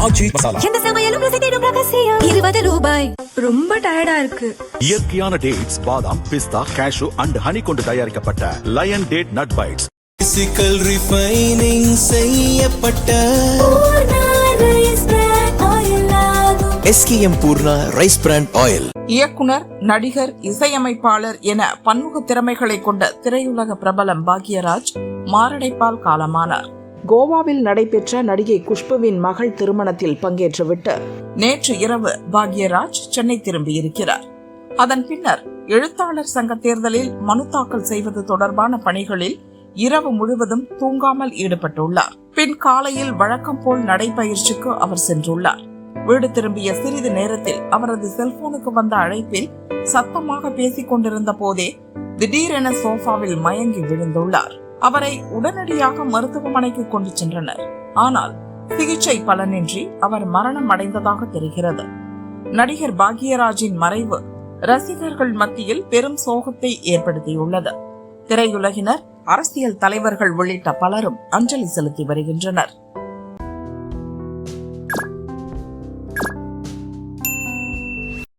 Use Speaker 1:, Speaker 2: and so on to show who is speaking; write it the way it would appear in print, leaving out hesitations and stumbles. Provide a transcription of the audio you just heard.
Speaker 1: ஆச்சி மசாலா.
Speaker 2: எந்த சமையலும் ருசி தேடும் ரகசியம். 20 ரூபாய்.
Speaker 3: ரொம்ப டயர்டா இருக்கு.
Speaker 1: இயற்கையான டேட்ஸ், பாதாம், பிஸ்தா, கேஷு அண்ட் ஹனி கொண்டு தயாரிக்கப்பட்ட lion date nut bites.
Speaker 4: Physical refining செய்யப்பட்ட SKM Poorna rice bran oil.
Speaker 5: இயக்குனர், நடிகர், இசையமைப்பாளர் என பன்முக திறமைகளை கொண்ட திரையுலக பிரபலம் பாக்யராஜ் மாரடைப்பால் காலமானார். கோவாவில் நடைபெற்ற நடிகை குஷ்புவின் மகள் திருமணத்தில் பங்கேற்றுவிட்டு நேற்று இரவு பாக்யராஜ் சென்னை திரும்பியிருக்கிறார். அதன் பின்னர் எழுத்தாளர் சங்க தேர்தலில் மனு தாக்கல் செய்வது தொடர்பான பணிகளில் இரவு முழுவதும் தூங்காமல் ஈடுபட்டுள்ளார். பின் காலையில் வழக்கம் போல் நடைபயிற்சிக்கு அவர் சென்றுள்ளார். வீடு திரும்பிய சிறிது நேரத்தில் அவரது செல்போனுக்கு வந்த அழைப்பில் சத்தமாக பேசிக் கொண்டிருந்த போதே திடீரென சோஃபாவில் மயங்கி விழுந்துள்ளார். அவரை உடனடியாக மருத்துவமனைக்கு கொண்டு சென்றனர். ஆனால் சிகிச்சை பலனின்றி அவர் மரணம் அடைந்ததாக தெரிகிறது. நடிகர் பாக்யராஜின் மறைவு ரசிகர்கள் மத்தியில் பெரும் சோகத்தை ஏற்படுத்தியுள்ளது. திரையுலகினர், அரசியல் தலைவர்கள் உள்ளிட்ட பலரும் அஞ்சலி செலுத்தி வருகின்றனர்.